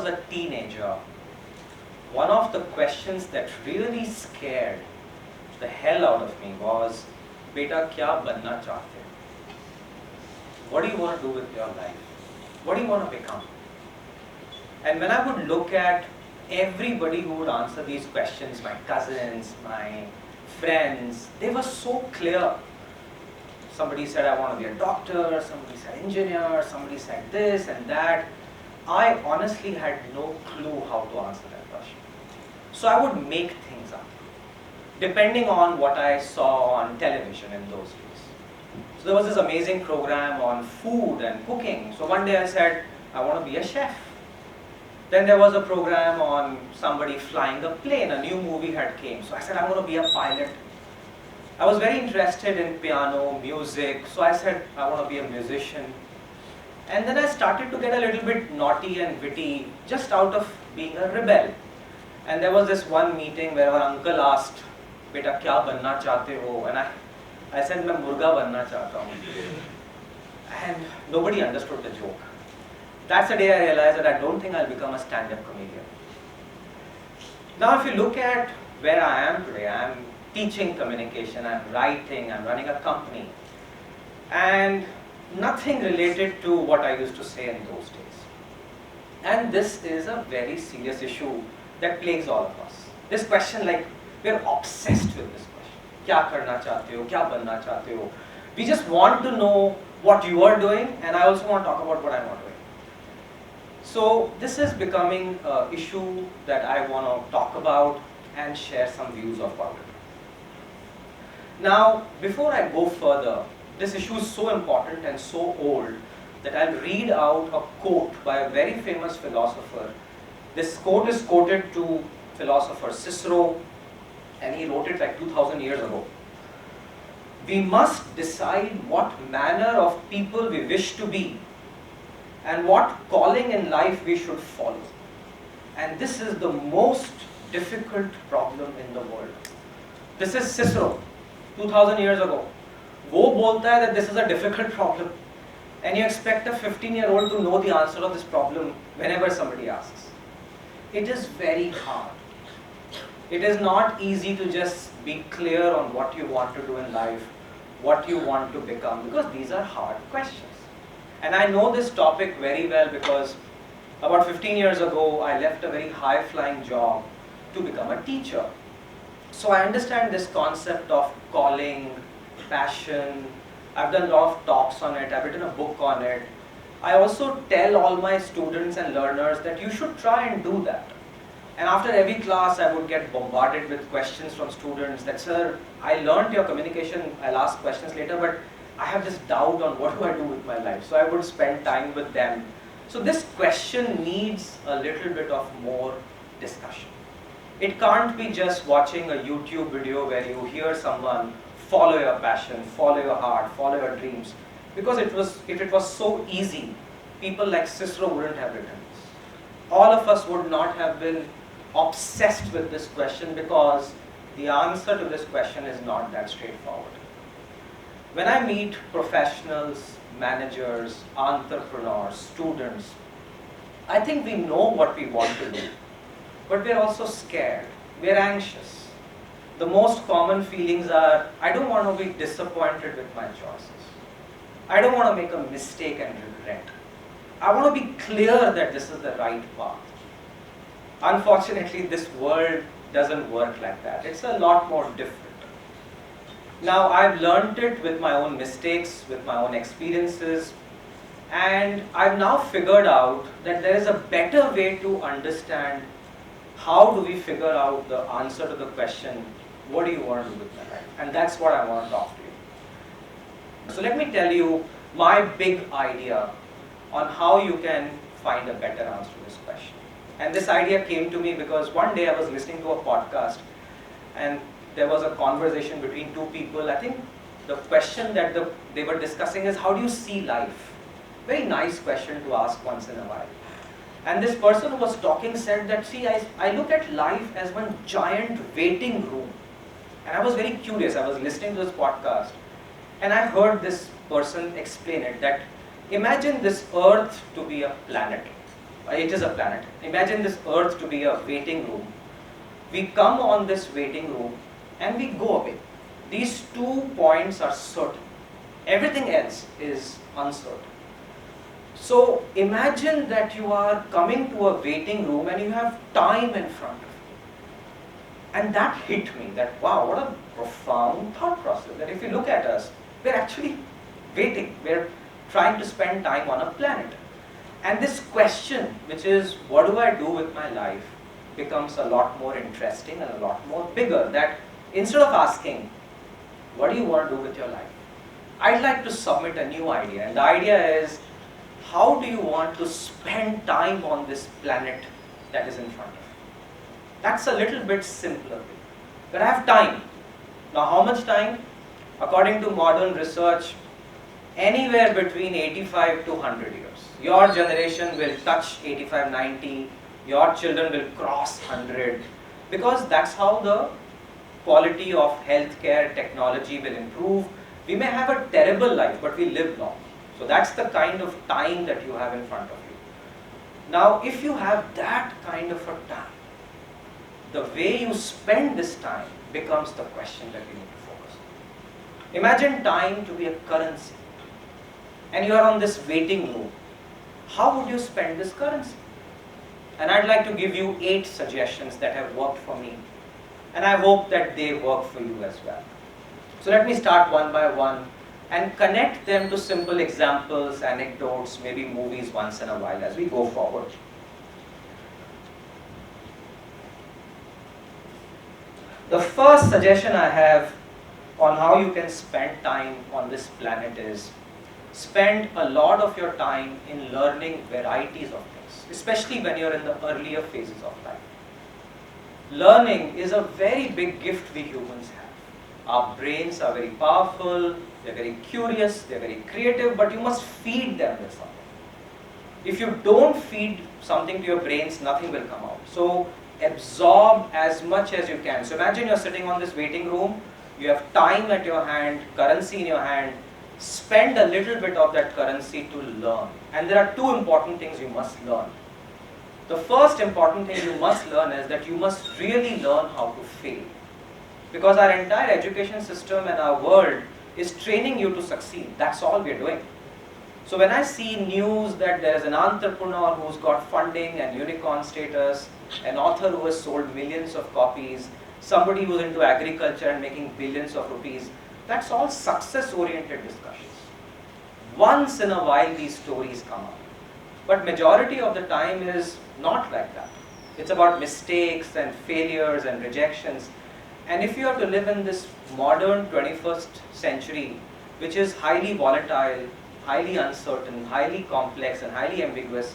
was a teenager, one of the questions that really scared the hell out of me was, Beta, kya banna chahte ho? What do you want to do with your life? What do you want to become? And when I would look at everybody who would answer these questions, my cousins, my friends, they were so clear. Somebody said, I want to be a doctor, somebody said engineer, somebody said this and that. I honestly had no clue how to answer that question. So I would make things up, depending on what I saw on television in those days. So there was this amazing program on food and cooking. So one day I said, I want to be a chef. Then there was a program on somebody flying a plane. A new movie had came. So I said, I'm going to be a pilot. I was very interested in piano, music. So I said, I want to be a musician. And then I started to get a little bit naughty and witty, just out of being a rebel. And there was this one meeting where our uncle asked, Beta, kya banna chahte ho? And I said, मैं मुर्गा बनना चाहता हूँ. And nobody understood the joke. That's the day I realized that I don't think I'll become a stand-up comedian. Now if you look at where I am today, I'm teaching communication, I'm writing, I'm running a company. And nothing related to what I used to say in those days. And this is a very serious issue that plagues all of us. This question, like, we're obsessed with this question. Kya karna chahte ho? Kya banna chahte ho? We just want to know what you are doing, and I also want to talk about what I'm not doing. So this is becoming an issue that I want to talk about and share some views about it. Now, before I go further, this issue is so important and so old that I'll read out a quote by a very famous philosopher. This quote is quoted to philosopher Cicero, and he wrote it like 2000 years ago. We must decide what manner of people we wish to be and what calling in life we should follow. And this is the most difficult problem in the world. This is Cicero, 2000 years ago. वो बोलता है that this is a difficult problem, and you expect a 15-year-old to know the answer of this problem whenever somebody asks. It is very hard. It is not easy to just be clear on what you want to do in life, what you want to become, because these are hard questions. And I know this topic very well because about 15 years ago, I left a very high-flying job to become a teacher. So I understand this concept of calling, passion. I've done a lot of talks on it. I've written a book on it. I also tell all my students and learners that you should try and do that. And after every class, I would get bombarded with questions from students that, sir, I learned your communication, I'll ask questions later, but I have this doubt on what do I do with my life. So I would spend time with them. So this question needs a little bit of more discussion. It can't be just watching a YouTube video where you hear someone follow your passion, follow your heart, follow your dreams. Because if it was so easy, people like Cicero wouldn't have written this. All of us would not have been obsessed with this question because the answer to this question is not that straightforward. When I meet professionals, managers, entrepreneurs, students, I think we know what we want to do, but we're also scared, we're anxious. The most common feelings are, I don't want to be disappointed with my choices. I don't want to make a mistake and regret. I want to be clear that this is the right path. Unfortunately, this world doesn't work like that. It's a lot more different. Now, I've learned it with my own mistakes, with my own experiences, and I've now figured out that there is a better way to understand how do we figure out the answer to the question, what do you want to do with your life? And that's what I want to talk to you. So let me tell you my big idea on how you can find a better answer to this question. And this idea came to me because one day I was listening to a podcast and there was a conversation between two people. I think the question that they were discussing is, how do you see life? Very nice question to ask once in a while. And this person who was talking said that, see, I look at life as one giant waiting room. And I was very curious. I was listening to this podcast and I heard this person explain it, that imagine this earth to be a planet. It is a planet. Imagine this Earth to be a waiting room. We come on this waiting room and we go away. These 2 points are certain. Everything else is uncertain. So imagine that you are coming to a waiting room and you have time in front of you. And that hit me, that wow, what a profound thought process. That if you look at us, we're actually waiting. We're trying to spend time on a planet. And this question, which is, what do I do with my life, becomes a lot more interesting and a lot more bigger. That instead of asking, what do you want to do with your life? I'd like to submit a new idea. And the idea is, how do you want to spend time on this planet that is in front of you? That's a little bit simpler. But I have time. Now how much time? According to modern research, anywhere between 85 to 100 years. Your generation will touch 85, 90. Your children will cross 100. Because that's how the quality of healthcare technology will improve. We may have a terrible life, but we live long. So that's the kind of time that you have in front of you. Now, if you have that kind of a time, the way you spend this time becomes the question that you need to focus on. Imagine time to be a currency, and you are on this waiting room. How would you spend this currency? And I'd like to give you 8 suggestions that have worked for me, and I hope that they work for you as well. So let me start one by one and connect them to simple examples, anecdotes, maybe movies once in a while as we go forward. The first suggestion I have on how you can spend time on this planet is, spend a lot of your time in learning varieties of things, especially when you're in the earlier phases of life. Learning is a very big gift we humans have. Our brains are very powerful, they're very curious, they're very creative, but you must feed them with something. If you don't feed something to your brains, nothing will come out. So absorb as much as you can. So imagine you're sitting on this waiting room, you have time at your hand, currency in your hand. Spend a little bit of that currency to learn. And there are 2 important things you must learn. The first important thing you must learn is that you must really learn how to fail. Because our entire education system and our world is training you to succeed. That's all we're doing. So when I see news that there is an entrepreneur who's got funding and unicorn status, an author who has sold millions of copies, somebody who's into agriculture and making billions of rupees, that's all success-oriented discussions. Once in a while these stories come up. But majority of the time is not like that. It's about mistakes and failures and rejections. And if you have to live in this modern 21st century, which is highly volatile, highly uncertain, highly complex and highly ambiguous,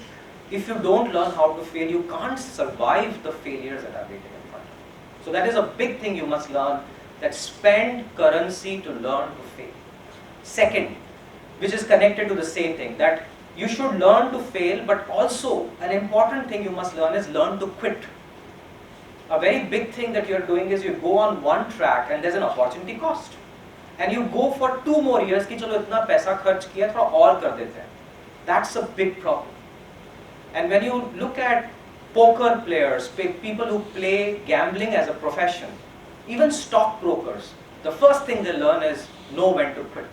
if you don't learn how to fail, you can't survive the failures that are waiting in front of you. So that is a big thing you must learn, that spend currency to learn to fail. Second, which is connected to the same thing, that you should learn to fail, but also an important thing you must learn is learn to quit. A very big thing that you're doing is you go on one track and there's an opportunity cost. And you go for 2 more years कि चलो इतना पैसा खर्च किया थोड़ा और कर देते हैं. That's a big problem. And when you look at poker players, people who play gambling as a profession, even stockbrokers, the first thing they learn is know when to quit.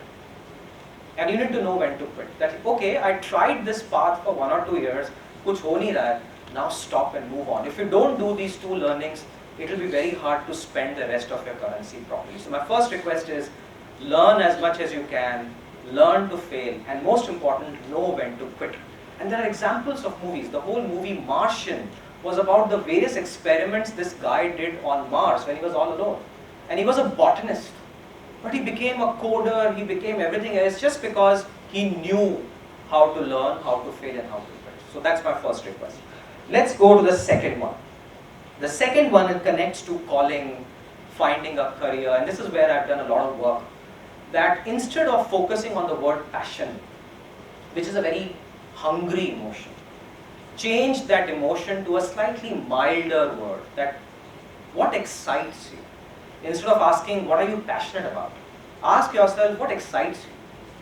And you need to know when to quit. That okay, I tried this path for 1 or 2 years, कुछ हो नहीं रहा है, now stop and move on. If you don't do these 2 learnings, it will be very hard to spend the rest of your currency properly. So my first request is, learn as much as you can, learn to fail, and most important, know when to quit. And there are examples of movies. The whole movie Martian was about the various experiments this guy did on Mars when he was all alone. And he was a botanist. But he became a coder, he became everything else just because he knew how to learn, how to fail, and how to quit. So that's my first request. Let's go to the second one. The second one, it connects to calling, finding a career, and this is where I've done a lot of work. That instead of focusing on the word passion, which is a very hungry emotion, change that emotion to a slightly milder word, that what excites you. Instead of asking what are you passionate about, ask yourself what excites you,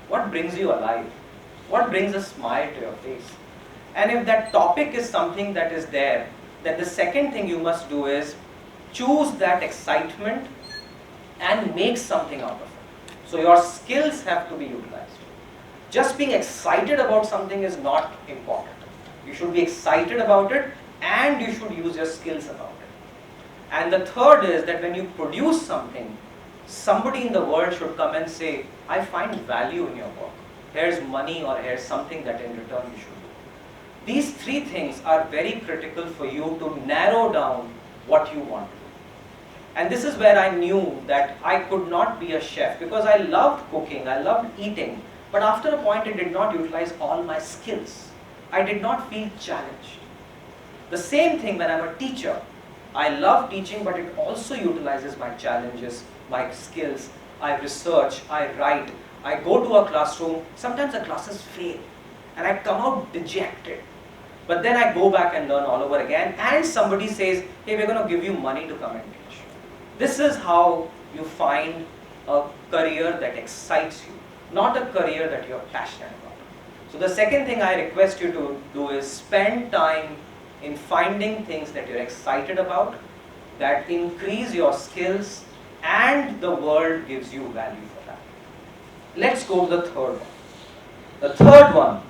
what brings you alive, what brings a smile to your face. And if that topic is something that is there, then the second thing you must do is choose that excitement and make something out of it. So your skills have to be utilized. Just being excited about something is not important. You should be excited about it and you should use your skills about it. And the third is that when you produce something, somebody in the world should come and say, I find value in your work. Here's money or here's something that in return you should do. These three things are very critical for you to narrow down what you want to do. And this is where I knew that I could not be a chef because I loved cooking, I loved eating, but after a point it did not utilize all my skills. I did not feel challenged. The same thing when I'm a teacher. I love teaching, but it also utilizes my challenges, my skills. I research, I write, I go to a classroom. Sometimes the classes fail and I come out dejected. But then I go back and learn all over again and somebody says, hey, we're going to give you money to come and teach. This is how you find a career that excites you, not a career that you're passionate about. So the second thing I request you to do is spend time in finding things that you're excited about, that increase your skills, and the world gives you value for that. Let's go to the third one. The third one,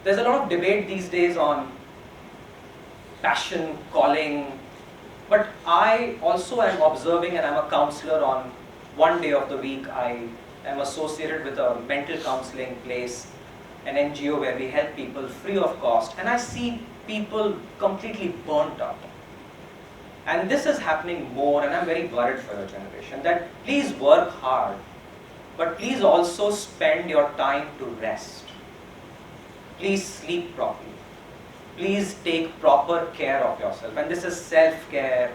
there's a lot of debate these days on passion, calling, but I also am observing, and I'm a counselor on one day of the week. I am associated with a mental counseling place, an NGO where we help people free of cost, and I see people completely burnt out. And this is happening more, and I'm very worried for your generation, that please work hard, but please also spend your time to rest. Please sleep properly. Please take proper care of yourself. And this is self-care,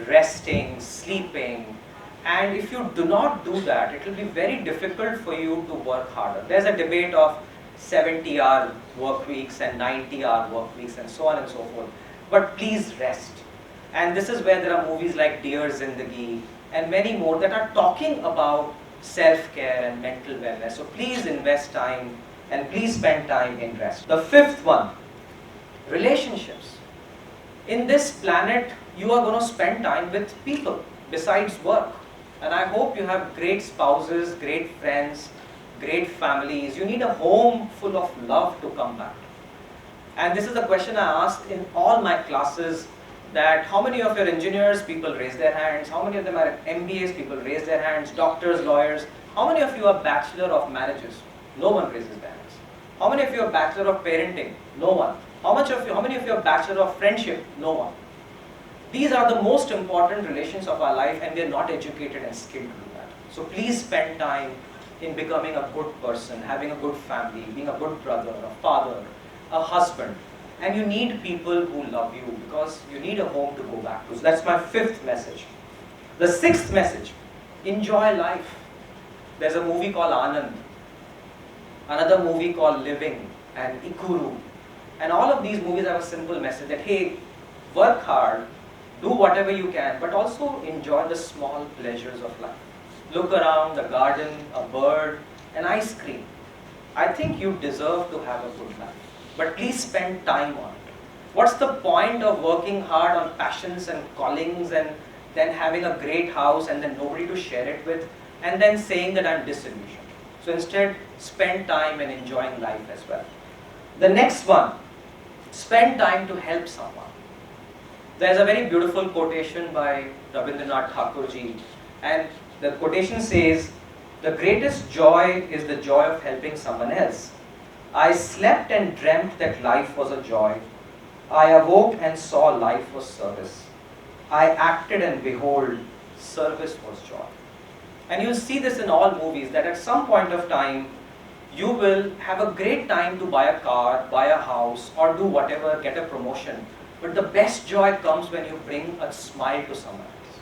resting, sleeping. And if you do not do that, it will be very difficult for you to work harder. There's a debate of 70-hour work weeks and 90-hour work weeks and so on and so forth. But please rest. And this is where there are movies like Dear Zindagi and many more that are talking about self-care and mental wellness. So please invest time and please spend time in rest. The fifth one, relationships. In this planet, you are going to spend time with people besides work. And I hope you have great spouses, great friends, great families. You need a home full of love to come back to. And this is the question I asked in all my classes, that how many of your engineers, people raise their hands, how many of them are MBAs, people raise their hands, doctors, lawyers, how many of you are Bachelor of Marriages? No one raises their hands. How many of you are Bachelor of Parenting? No one. How many of you are Bachelor of Friendship? No one. These are the most important relations of our life, and we are not educated and skilled to do that. So please spend time in becoming a good person, having a good family, being a good brother, a father, a husband. And you need people who love you because you need a home to go back to. So that's my fifth message. The sixth message, enjoy life. There's a movie called Anand, another movie called Living, and Ikuru. And all of these movies have a simple message that, hey, work hard, do whatever you can, but also enjoy the small pleasures of life. Look around, the garden, a bird, an ice cream. I think you deserve to have a good life. But please spend time on it. What's the point of working hard on passions and callings and then having a great house and then nobody to share it with and then saying that I'm disillusioned? So instead, spend time and enjoying life as well. The next one, spend time to help someone. There's a very beautiful quotation by Rabindranath Thakurji, and the quotation says, the greatest joy is the joy of helping someone else. I slept and dreamt that life was a joy. I awoke and saw life was service. I acted and behold, service was joy. And you'll see this in all movies, that at some point of time, you will have a great time to buy a car, buy a house, or do whatever, get a promotion. But the best joy comes when you bring a smile to someone else.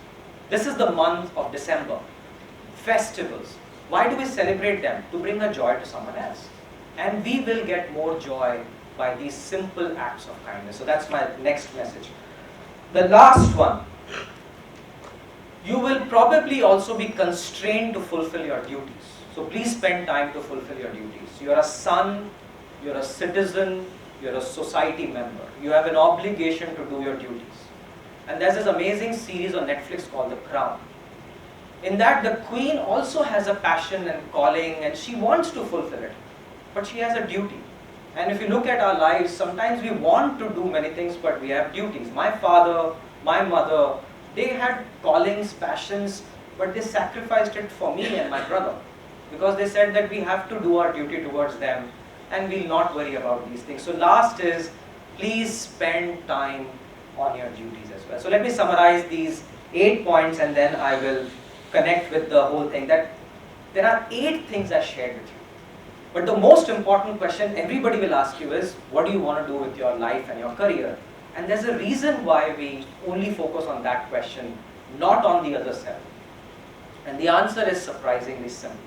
This is the month of December. Festivals. Why do we celebrate them? To bring a joy to someone else. And we will get more joy by these simple acts of kindness. So that's my next message. The last one. You will probably also be constrained to fulfill your duties. So please spend time to fulfill your duties. You're a son, you're a citizen, you're a society member. You have an obligation to do your duties. And there's this amazing series on Netflix called The Crown. In that, the queen also has a passion and calling, and she wants to fulfill it. But she has a duty. And if you look at our lives, sometimes we want to do many things, but we have duties. My father, my mother, they had callings, passions, but they sacrificed it for me and my brother. Because they said that we have to do our duty towards them, and we'll not worry about these things. So last is, please spend time on your duties as well. So let me summarize these 8 points, and then I will connect with the whole thing. That there are 8 things I shared with you. But the most important question everybody will ask you is, what do you want to do with your life and your career? And there's a reason why we only focus on that question, not on the other 7. And the answer is surprisingly simple.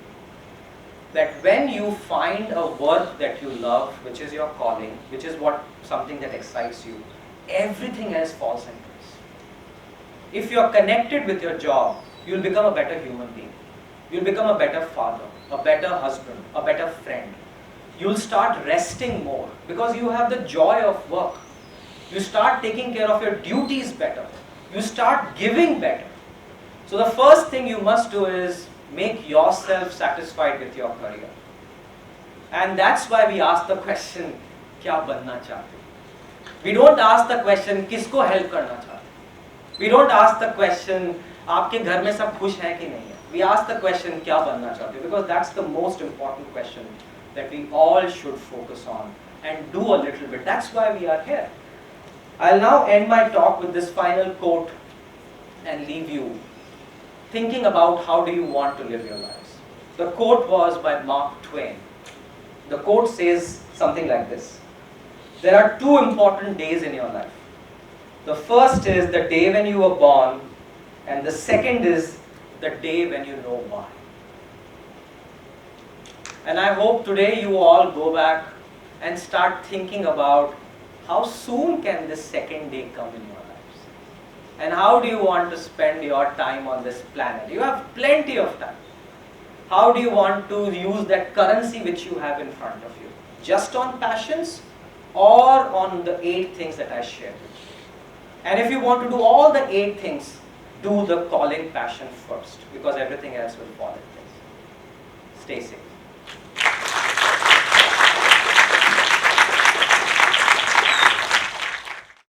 That when you find a work that you love, which is your calling, which is something that excites you, everything else falls in place. If you're connected with your job, you'll become a better human being. You'll become a better father, a better husband, a better friend. You'll start resting more because you have the joy of work. You start taking care of your duties better. You start giving better. So the first thing you must do is make yourself satisfied with your career. And that's why we ask the question, kya banna chahte? We don't ask the question, kisko help karna chahte? We don't ask the question, aapke ghar mein sab khush hai ki nahi hai? We ask the question, kya banna chahte? Because that's the most important question that we all should focus on and do a little bit. That's why we are here. I'll now end my talk with this final quote and leave you thinking about how do you want to live your lives. The quote was by Mark Twain. The quote says something like this. There are 2 important days in your life. The first is the day when you were born, and the second is the day when you know why. And I hope today you all go back and start thinking about how soon can this second day come in your lives? And how do you want to spend your time on this planet? You have plenty of time. How do you want to use that currency which you have in front of you? Just on passions or on the 8 things that I shared with you? And if you want to do all the 8 things, do the calling passion first, because everything else will fall in place. Stay safe.